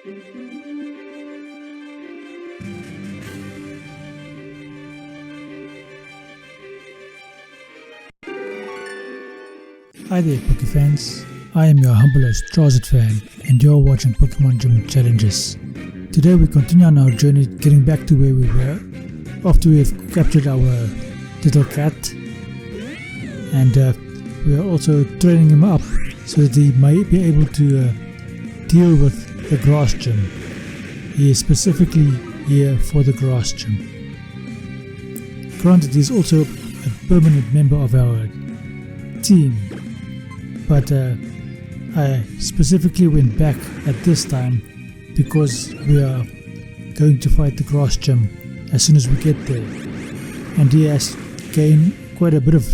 Hi there Poke fans, I am your humble host Trousered Fan and you're watching Pokemon Gym Challenges. Today we continue on our journey getting back to where we were after we have captured our little cat, and we are also training him up so that he might be able to deal with the grass gym. He is specifically here for the grass gym. Granted, he is also a permanent member of our team, but I specifically went back at this time because we are going to fight the grass gym as soon as we get there, and he has gained quite a bit of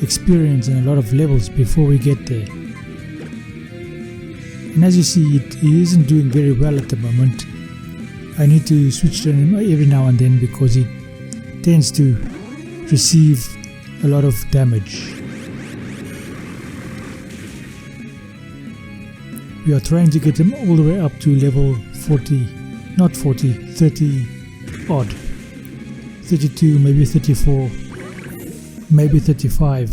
experience and a lot of levels before we get there. And as you see, he isn't doing very well at the moment. I need to switch to him every now and then because he tends to receive a lot of damage. We are trying to get him all the way up to level 40, not 40, 30 odd, 32, maybe 34, maybe 35.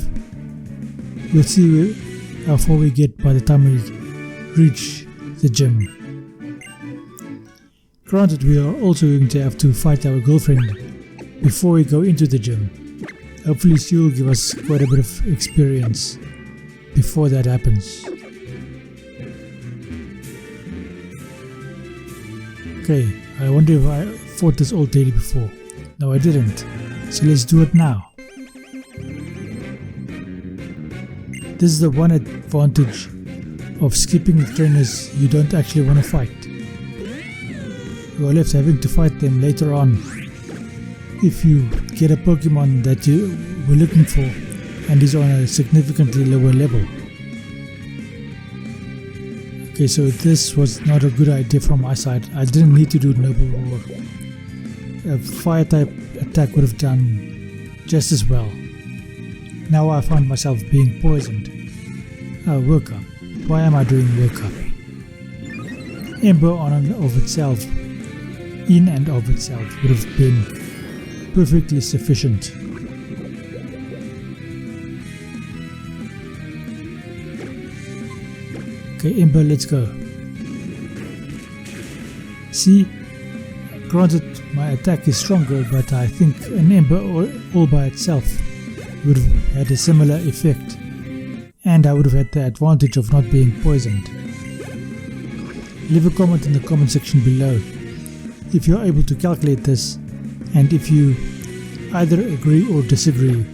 We'll see how far we get by the time we reach the gym. Granted, we are also going to have to fight our girlfriend before we go into the gym. Hopefully she'll give us quite a bit of experience before that happens. Okay, I wonder if I fought this old lady before. No, I didn't. So let's do it now. This is the one advantage of skipping the trainers you don't actually want to fight. You are left having to fight them later on if you get a Pokemon that you were looking for and is on a significantly lower level. Okay, so this was not a good idea from my side. I didn't need to do Noble Roar. A fire type attack would have done just as well. Now I found myself being poisoned. Work up. Why am I doing work up? Ember on and of itself, in and of itself, would have been perfectly sufficient. Okay, Ember, let's go. See, granted my attack is stronger, but I think an Ember all by itself would have had a similar effect, and I would have had the advantage of not being poisoned. Leave a comment in the comment section below if you are able to calculate this, and if you either agree or disagree.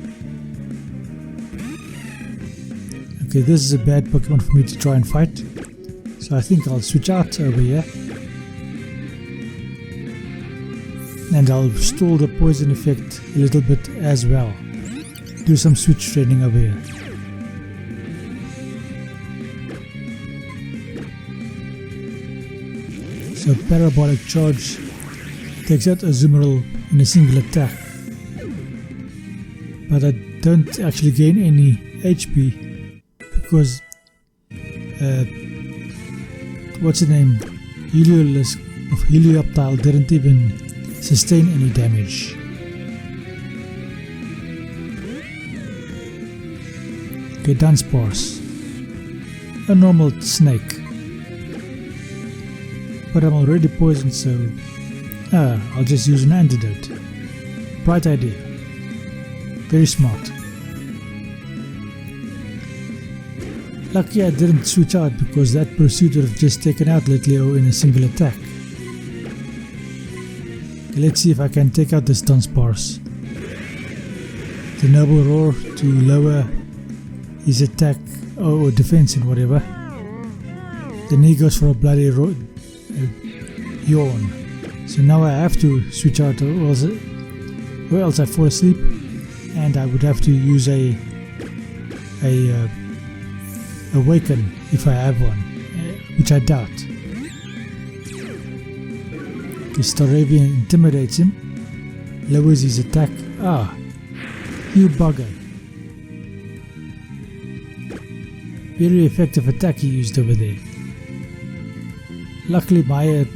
Okay, this is a bad Pokemon for me to try and fight, so I think I'll switch out over here and I'll stall the poison effect a little bit as well. Do some switch training over here. So Parabolic Charge takes out a Azumarill in a single attack, but I don't actually gain any HP because what's the name? Helioptile didn't even sustain any damage. Okay, Dunsparce, a normal snake, but I'm already poisoned, so I'll just use an antidote. Bright idea, very smart. Lucky I didn't switch out because that pursuit would have just taken out Litleo in a single attack. Okay, let's see if I can take out this Dunsparce. The Noble Roar to lower his attack or defense and whatever. Then he goes for a bloody yawn. So now I have to switch out or else I fall asleep and I would have to use a Awaken if I have one, which I doubt. Okay, Staravia intimidates him, lowers his attack. You bugger. Very effective attack he used over there. Luckily my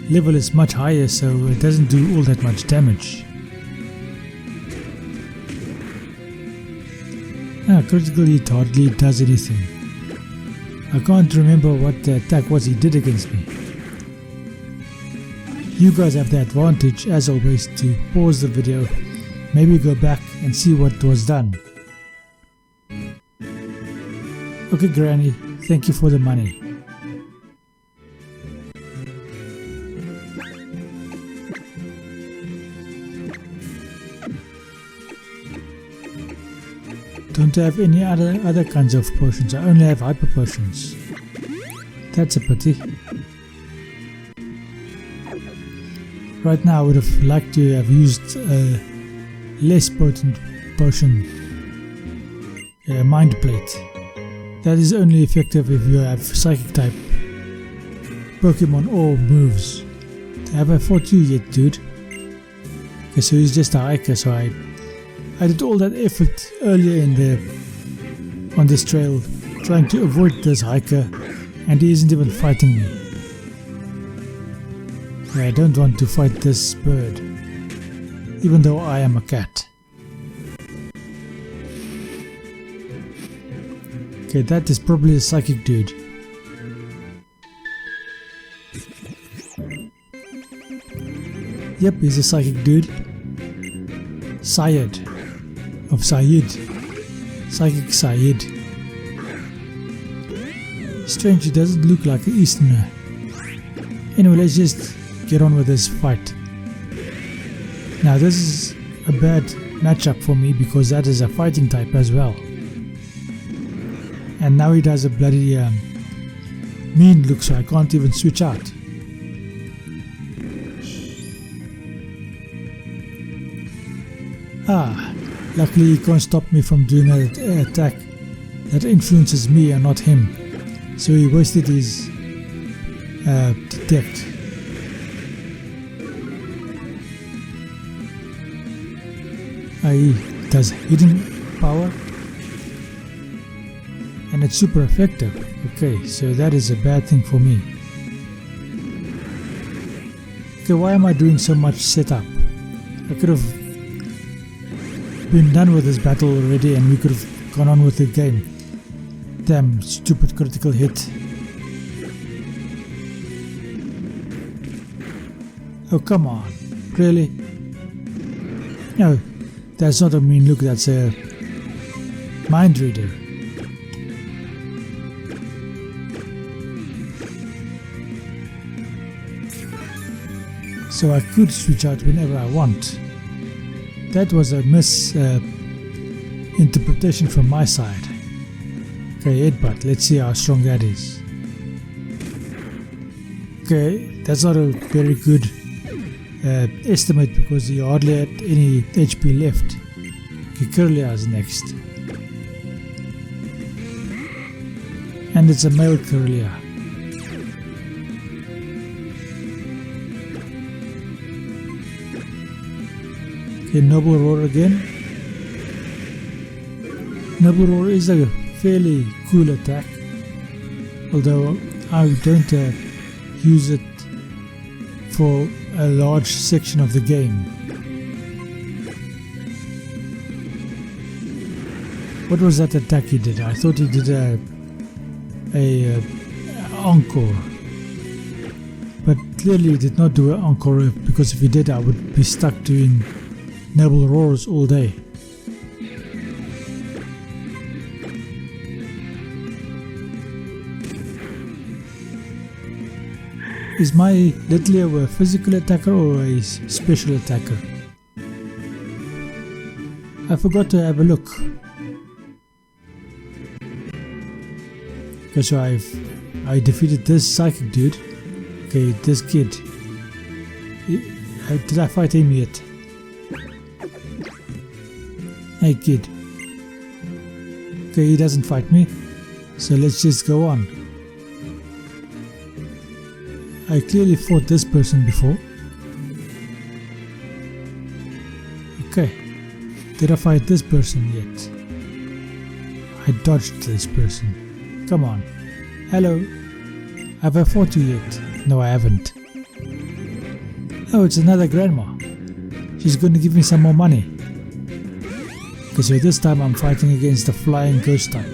level is much higher, so it doesn't do all that much damage. Critical hit hardly does anything. I can't remember what the attack was he did against me. You guys have the advantage, as always, to pause the video, maybe go back and see what was done. Okay, Granny, thank you for the money. Don't have any other kinds of potions. I only have hyper potions. That's a pity. Right now I would have liked to have used a less potent potion, Mind Plate. That is only effective if you have Psychic type Pokemon or moves. Have I fought you yet, dude? Okay, so he's just a hiker, so I did all that effort earlier on this trail trying to avoid this hiker, and he isn't even fighting me. I don't want to fight this bird, even though I am a cat. Okay, that is probably a psychic dude. Yep, he's a psychic dude. Syed. Of Syed. Psychic Syed. Strange, he doesn't look like an Easterner. Anyway, let's just get on with this fight. Now this is a bad matchup for me because that is a fighting type as well. And now he does a bloody mean look, so I can't even switch out. Luckily he can't stop me from doing an attack that influences me and not him. So he wasted his detect. He does hidden power. And it's super effective. Okay, so that is a bad thing for me. Okay, why am I doing so much setup? I could have been done with this battle already and we could have gone on with the game. Damn stupid critical hit. Oh, come on. Really? No, that's not a mean look, that's a mind reader. So I could switch out whenever I want. That was a misinterpretation from my side. Okay, headbutt, let's see how strong that is. Okay, that's not a very good estimate because he hardly had any HP left. Okay, Kirlia is next. And it's a male Kirlia. Okay, Noble Roar again. Noble Roar is a fairly cool attack, although I don't use it for a large section of the game. What was that attack he did? I thought he did a encore, but clearly he did not do an encore, because if he did I would be stuck doing Noble Roars all day. Is my Litleo a physical attacker or a special attacker? I forgot to have a look. Okay, so I defeated this psychic dude. Okay, this kid. Did I fight him yet? Hey kid. Okay, he doesn't fight me, so let's just go on. I clearly fought this person before. Okay, did I fight this person yet? I dodged this person. Come on. Hello. Have I fought you yet? No, I haven't. Oh, it's another grandma. She's going to give me some more money. Okay, so this time I'm fighting against the flying ghost type.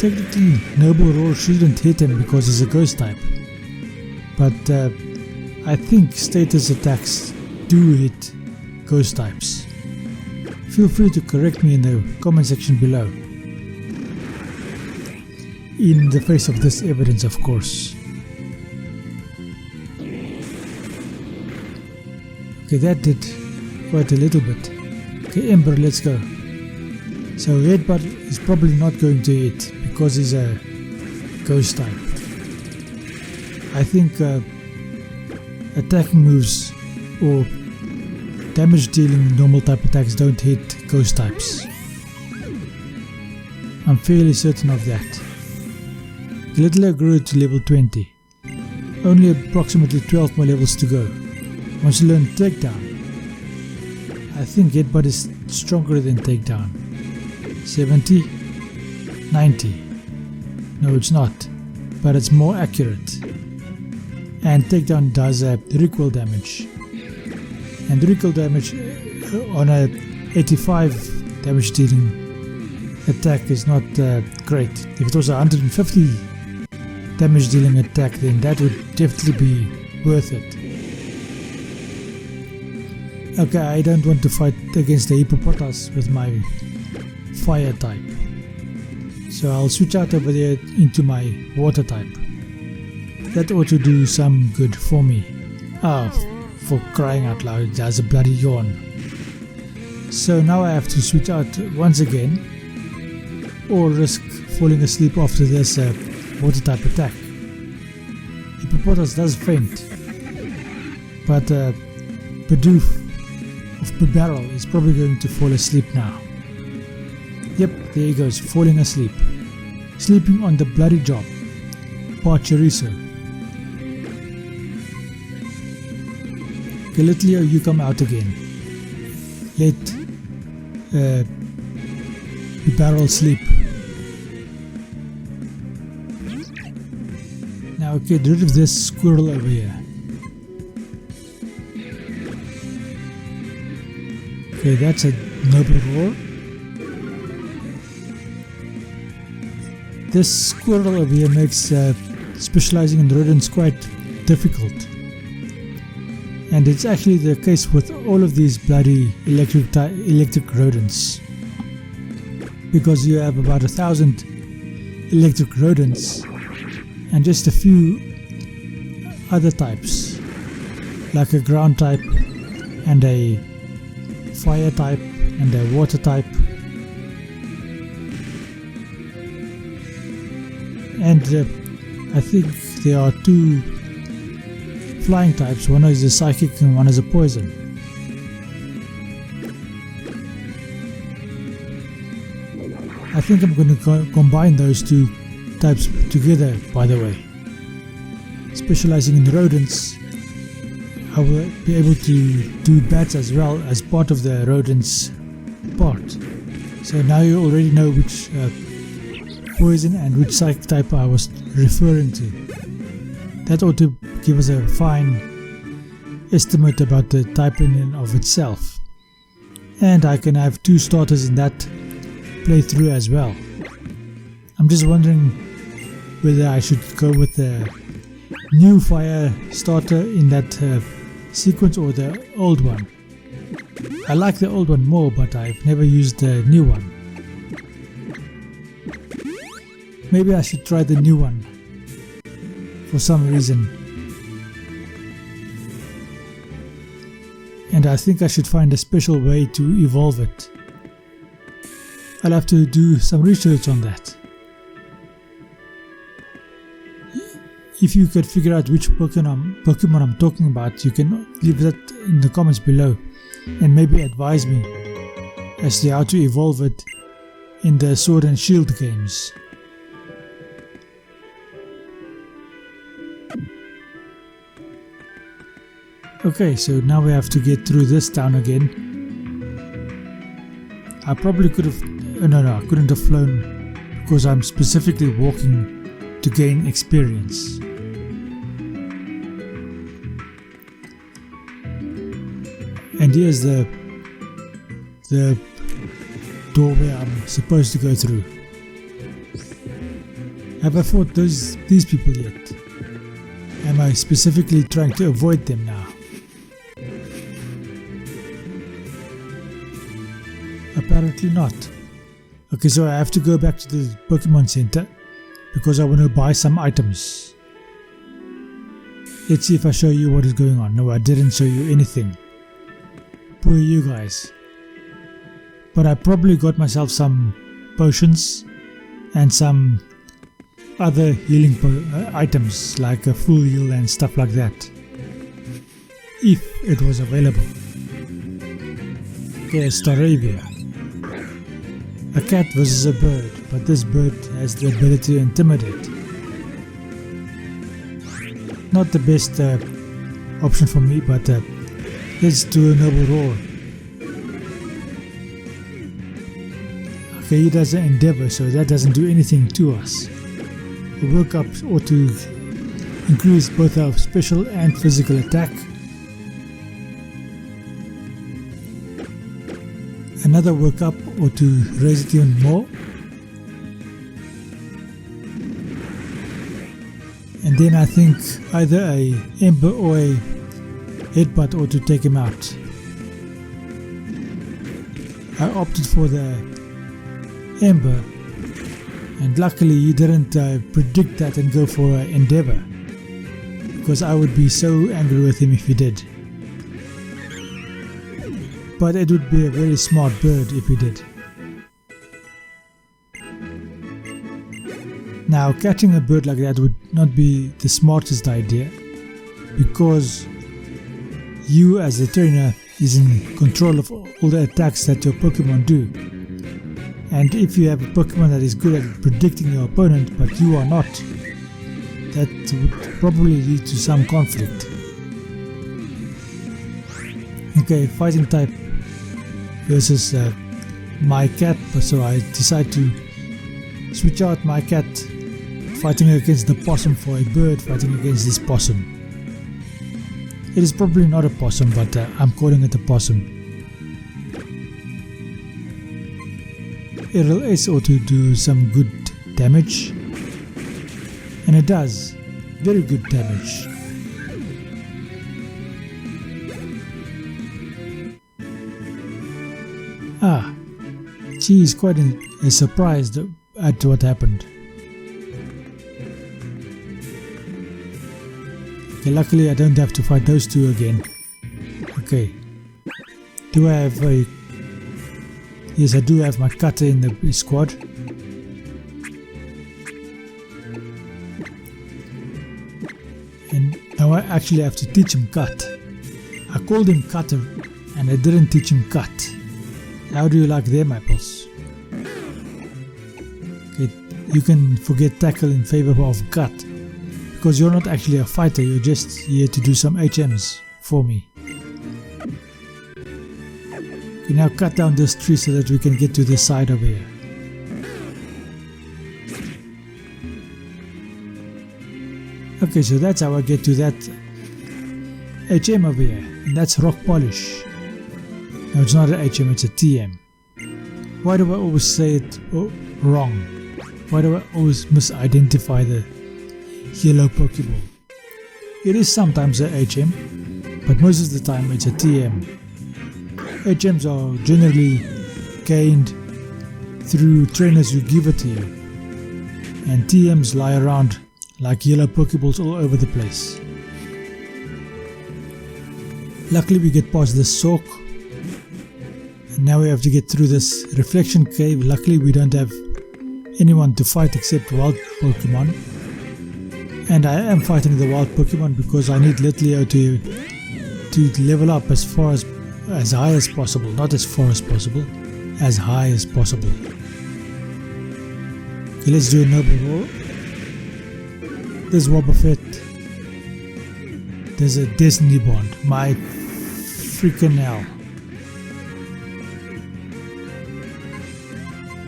Technically, Noble Roar shouldn't hit him because he's a ghost type. But I think status attacks do hit ghost types. Feel free to correct me in the comment section below. In the face of this evidence, of course. Okay, that did quite a little bit. Okay, Ember, let's go. So Headbutt is probably not going to hit because he's a ghost type. I think attacking moves or damage dealing normal type attacks don't hit ghost types. I'm fairly certain of that. Glittler grew to level 20. Only approximately 12 more levels to go. Once you learn Takedown, I think Headbutt is stronger than Takedown. 70? 90? No, it's not, but it's more accurate. And Takedown does recoil damage. And recoil damage on a 85 damage dealing attack is not great. If it was a 150 damage dealing attack, then that would definitely be worth it. Okay, I don't want to fight against the hippopotamus with my fire type. So I'll switch out over there into my water type. That ought to do some good for me. Ah, for crying out loud, there's a bloody yawn. So now I have to switch out once again, or risk falling asleep after this water type attack. Hippopotamus does faint, but Bidoof of Bibarrel is probably going to fall asleep now. Yep, there he goes, falling asleep. Sleeping on the bloody job. Chorizo. Galitleo, you come out again. Let Bibarrel sleep. Now get rid of this squirrel over here. Okay, that's a Noble Roar. This squirrel over here makes specializing in rodents quite difficult. And it's actually the case with all of these bloody electric rodents. Because you have about 1,000 electric rodents and just a few other types, like a ground type and a fire type and a water type. And I think there are 2 flying types, one is a psychic and one is a poison. I think I'm going to combine those 2 types together, by the way. Specializing in rodents, I will be able to do bats as well as part of the rodents part. So now you already know which poison and which psychic type I was referring to. That ought to give us a fine estimate about the type in and of itself. And I can have 2 starters in that playthrough as well. I'm just wondering whether I should go with the new fire starter in that sequence or the old one. I like the old one more, but I've never used the new one. Maybe I should try the new one for some reason. And I think I should find a special way to evolve it. I'll have to do some research on that. If you could figure out which Pokemon I'm talking about, you can leave that in the comments below and maybe advise me as to how to evolve it in the Sword and Shield games. Okay, so now we have to get through this town again. I probably could have, no, I couldn't have flown because I'm specifically walking to gain experience. And here's the doorway I'm supposed to go through. Have I fought these people yet? Am I specifically trying to avoid them now? Apparently not. Okay, so I have to go back to the Pokemon Center because I want to buy some items. Let's see if I show you what is going on. No, I didn't show you anything. Poor you guys. But I probably got myself some potions and some other healing items like a full heal and stuff like that, if it was available. Here's Staravia. A cat versus a bird, but this bird has the ability to intimidate. Not the best option for me, but let's do a noble roar. Okay, he does an endeavor, so that doesn't do anything to us. A workup ought to increase both our special and physical attack. Another workup ought to raise it even more. And then I think either a Ember or a Headbutt ought to take him out. I opted for the Ember, and luckily you didn't predict that and go for an Endeavor, because I would be so angry with him if he did. But it would be a very smart bird if he did. Now, catching a bird like that would not be the smartest idea, because you as the trainer is in control of all the attacks that your Pokemon do. And if you have a Pokemon that is good at predicting your opponent but you are not, that would probably lead to some conflict. Okay, fighting type versus my cat, so I decide to switch out my cat, fighting against the possum for a bird fighting against this possum. It is probably not a possum, but I'm calling it a possum. Aerial Ace ought to do some good damage, and it does very good damage. She is quite surprised at what happened. Okay, luckily I don't have to fight those two again. Okay, do I have a... Yes, I do have my cutter in the squad. And now I actually have to teach him cut. I called him cutter and I didn't teach him cut. How do you like them apples? Okay, you can forget tackle in favor of cut, because you're not actually a fighter, you're just here to do some HMs for me. Okay, now cut down this tree so that we can get to this side over here. Okay, so that's how I get to that HM over here, and that's rock polish. No, it's not an HM, it's a TM. Why do I always say it wrong? Why do I always misidentify the yellow Pokeball? It is sometimes a HM, but most of the time it's a TM. HMs are generally gained through trainers who give it to you, and TMs lie around like yellow Pokeballs all over the place. Luckily we get past this Sork. Now we have to get through this reflection cave. Luckily we don't have anyone to fight except wild Pokemon. And I am fighting the wild Pokemon because I need Litleo to level up as high as possible. Not as far as possible, as high as possible. Okay, let's do a noble roar. There's Wobbuffet. There's a Destiny Bond. My freaking hell.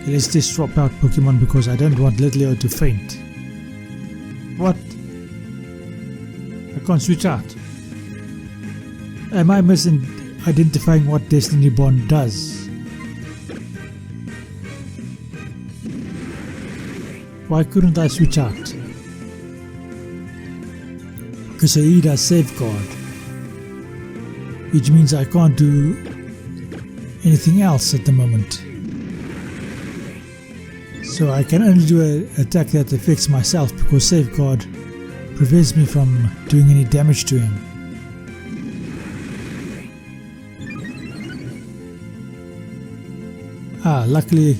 Okay, let's just swap out Pokemon because I don't want Litleo to faint. What? I can't switch out. Am I misidentifying what Destiny Bond does? Why couldn't I switch out? Because he does Safeguard, which means I can't do anything else at the moment. So I can only do an attack that affects myself because Safeguard prevents me from doing any damage to him. Luckily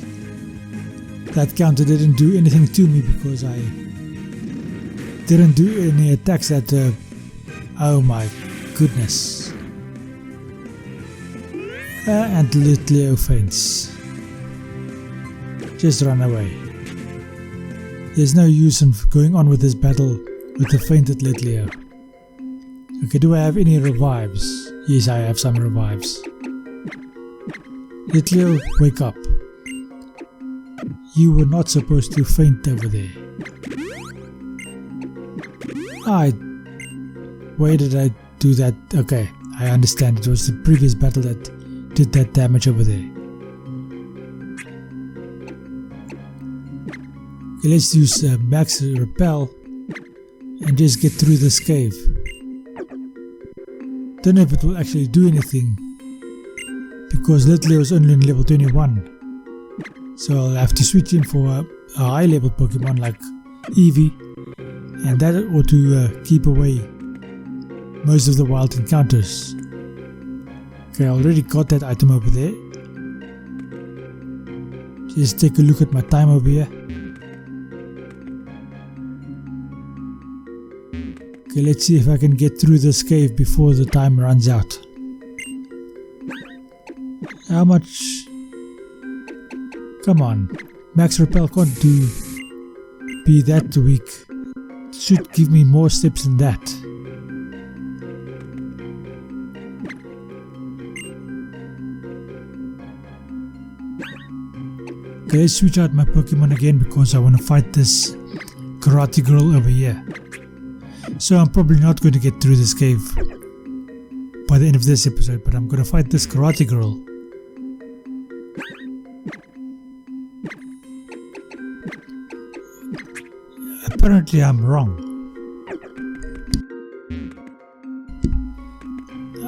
that counter didn't do anything to me because I didn't do any attacks that oh my goodness. And Litleo faints. Just run away. There's no use in going on with this battle with a fainted Litleo. Okay, do I have any revives? Yes, I have some revives. Litleo, wake up. You were not supposed to faint over there. Why did I do that? Okay, I understand. It was the previous battle that did that damage over there. Okay, let's use Max Repel and just get through this cave. Don't know if it will actually do anything because Litleo is only in level 21. So I'll have to switch in for a high level Pokemon like Eevee, and that ought to keep away most of the wild encounters. Okay, I already got that item over there. Just take a look at my time over here. Okay, let's see if I can get through this cave before the time runs out. How much? Come on, Max Repel can't be that weak. It should give me more steps than that. Okay, let's switch out my Pokemon again because I want to fight this Karate Girl over here. So I'm probably not going to get through this cave by the end of this episode, but I'm going to fight this Karate Girl. Apparently I'm wrong.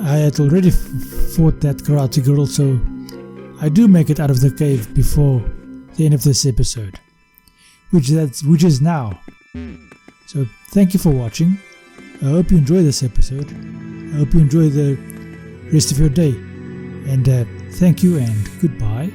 I had already fought that Karate Girl, so I do make it out of the cave before the end of this episode, which is now. So thank you for watching. I hope you enjoy this episode. I hope you enjoy the rest of your day. And thank you and goodbye.